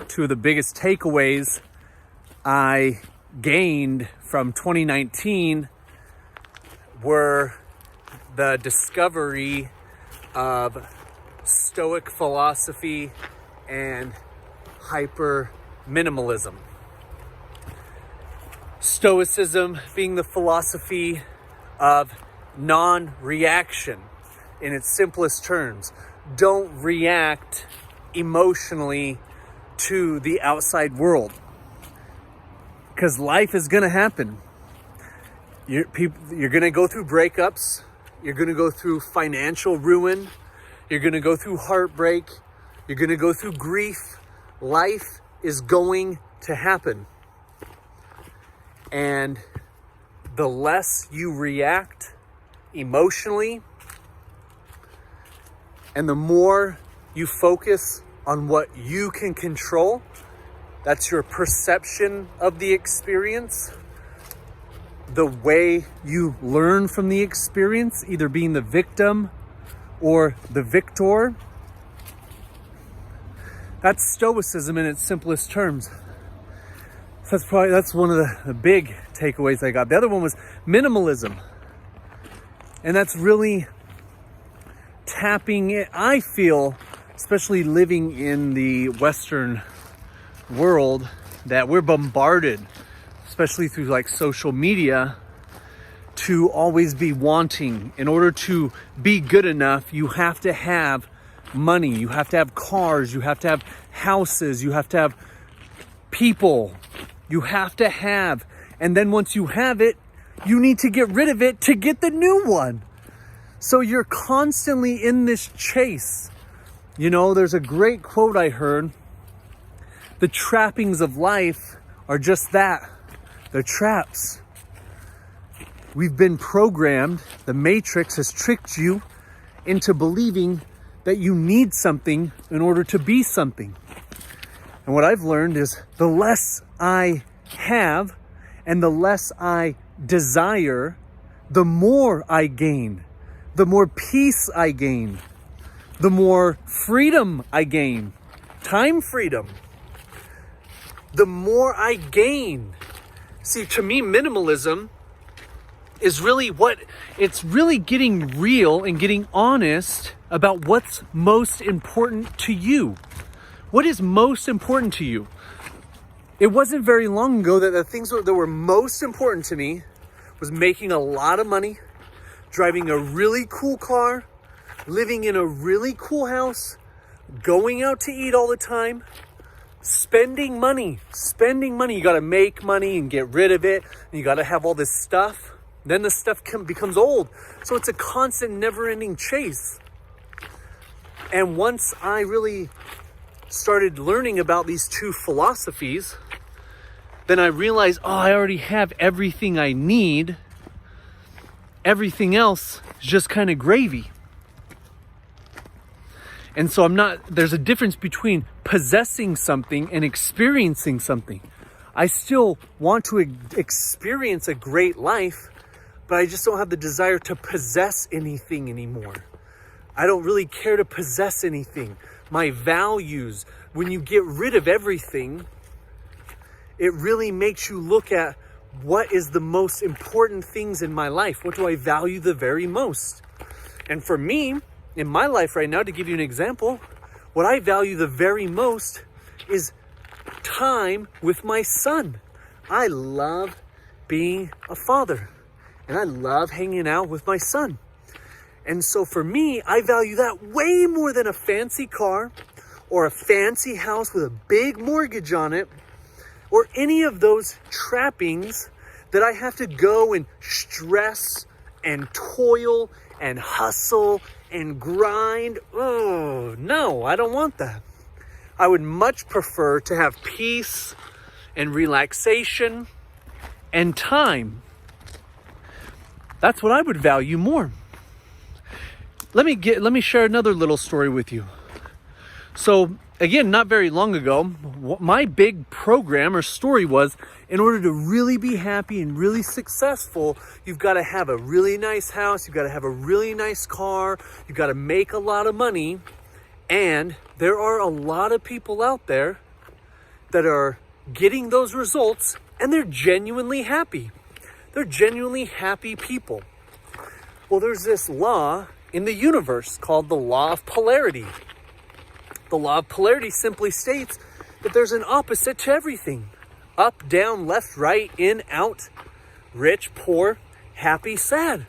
two of the biggest takeaways I gained from 2019 were the discovery of Stoic philosophy and hyper minimalism. Stoicism being the philosophy of non-reaction in its simplest terms. Don't react emotionally to the outside world, because life is going to happen. You're going to go through breakups. You're going to go through financial ruin. You're going to go through heartbreak. You're going to go through grief. Life is going to happen. And the less you react emotionally, and the more you focus on what you can control, that's your perception of the experience, the way you learn from the experience, either being the victim or the victor. That's Stoicism in its simplest terms. So that's one of the big takeaways I got. The other one was minimalism. And that's really tapping it. I feel, especially living in the Western world, that we're bombarded, especially through like social media, to always be wanting. In order to be good enough, you have to have money, you have to have cars, you have to have houses, you have to have people, you have to have, and then once you have it, you need to get rid of it to get the new one. So you're constantly in this chase. You know, there's a great quote I heard: the trappings of life are just that. They're traps. We've been programmed. The Matrix has tricked you into believing that you need something in order to be something. And what I've learned is the less I have and the less I desire, the more I gain, the more peace I gain, the more freedom I gain, time freedom, the more I gain. See, to me, minimalism is really it's really getting real and getting honest about what's most important to you. What is most important to you? It wasn't very long ago that the things that were most important to me was making a lot of money, driving a really cool car, living in a really cool house, going out to eat all the time, spending money. You got to make money and get rid of it. And you got to have all this stuff. Then the stuff becomes old. So it's a constant, never-ending chase. And once I really started learning about these two philosophies, then I realized, I already have everything I need. Everything else is just kind of gravy. And so there's a difference between possessing something and experiencing something. I still want to experience a great life, but I just don't have the desire to possess anything anymore. I don't really care to possess anything. My values, when you get rid of everything, it really makes you look at what is the most important things in my life. What do I value the very most? And for me, in my life right now, to give you an example, what I value the very most is time with my son. I love being a father, and I love hanging out with my son. And so for me, I value that way more than a fancy car or a fancy house with a big mortgage on it, or any of those trappings that I have to go and stress and toil and hustle and grind. Oh, no, I don't want that. I would much prefer to have peace and relaxation and time. That's what I would value more. Let me share another little story with you. So again, not very long ago, my big program or story was, in order to really be happy and really successful, you've got to have a really nice house, you've got to have a really nice car, you've got to make a lot of money. And there are a lot of people out there that are getting those results and they're genuinely happy. They're genuinely happy people. Well, there's this law in the universe called the law of polarity. The law of polarity simply states that there's an opposite to everything. Up, down, left, right, in, out, rich, poor, happy, sad.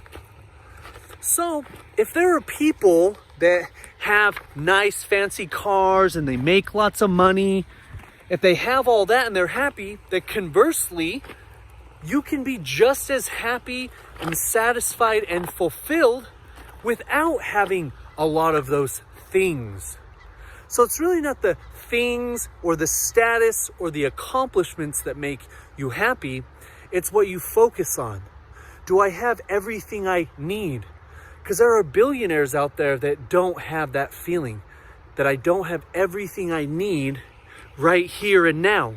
So if there are people that have nice fancy cars and they make lots of money, if they have all that and they're happy, that conversely, you can be just as happy and satisfied and fulfilled without having a lot of those things. So it's really not the things or the status or the accomplishments that make you happy. It's what you focus on. Do I have everything I need? Because there are billionaires out there that don't have that feeling, that I don't have everything I need right here and now,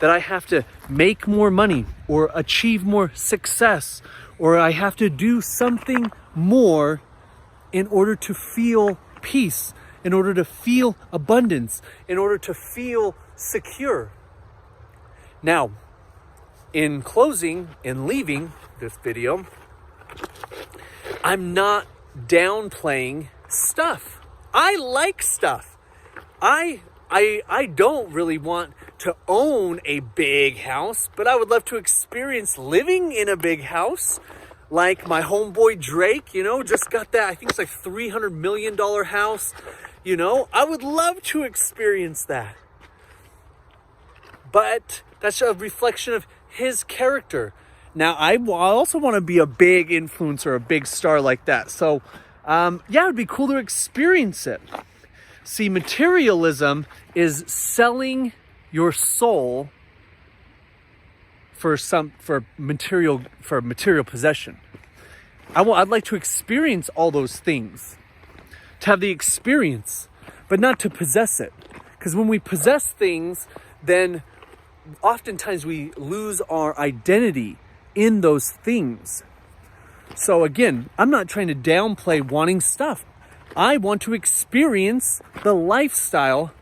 that I have to make more money or achieve more success, or I have to do something more in order to feel peace, in order to feel abundance, in order to feel secure. Now, in closing, in leaving this video, I'm not downplaying stuff. I like stuff. I don't really want to own a big house, but I would love to experience living in a big house. Like my homeboy Drake, just got that, I think it's like $300 million house. I would love to experience that. But that's a reflection of his character. Now, I also want to be a big influencer, a big star like that. So, it'd be cool to experience it. See, materialism is selling your soul for material possession. I'd like to experience all those things, to have the experience, but not to possess it. Because when we possess things, then oftentimes we lose our identity in those things. So again, I'm not trying to downplay wanting stuff. I want to experience the lifestyle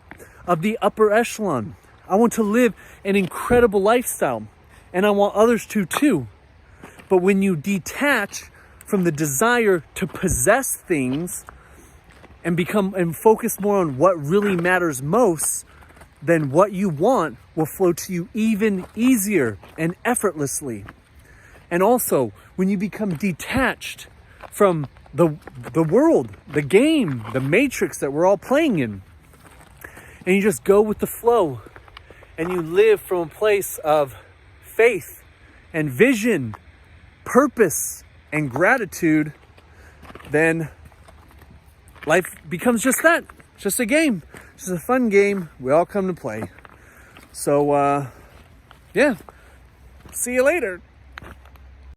of the upper echelon. I want to live an incredible lifestyle, and I want others to too. But when you detach from the desire to possess things and focus more on what really matters most, then what you want will flow to you even easier and effortlessly. And also, when you become detached from the world, the game, the matrix that we're all playing in, and you just go with the flow, and you live from a place of faith and vision, purpose and gratitude, then life becomes just that, just a game, just a fun game we all come to play. So, see you later.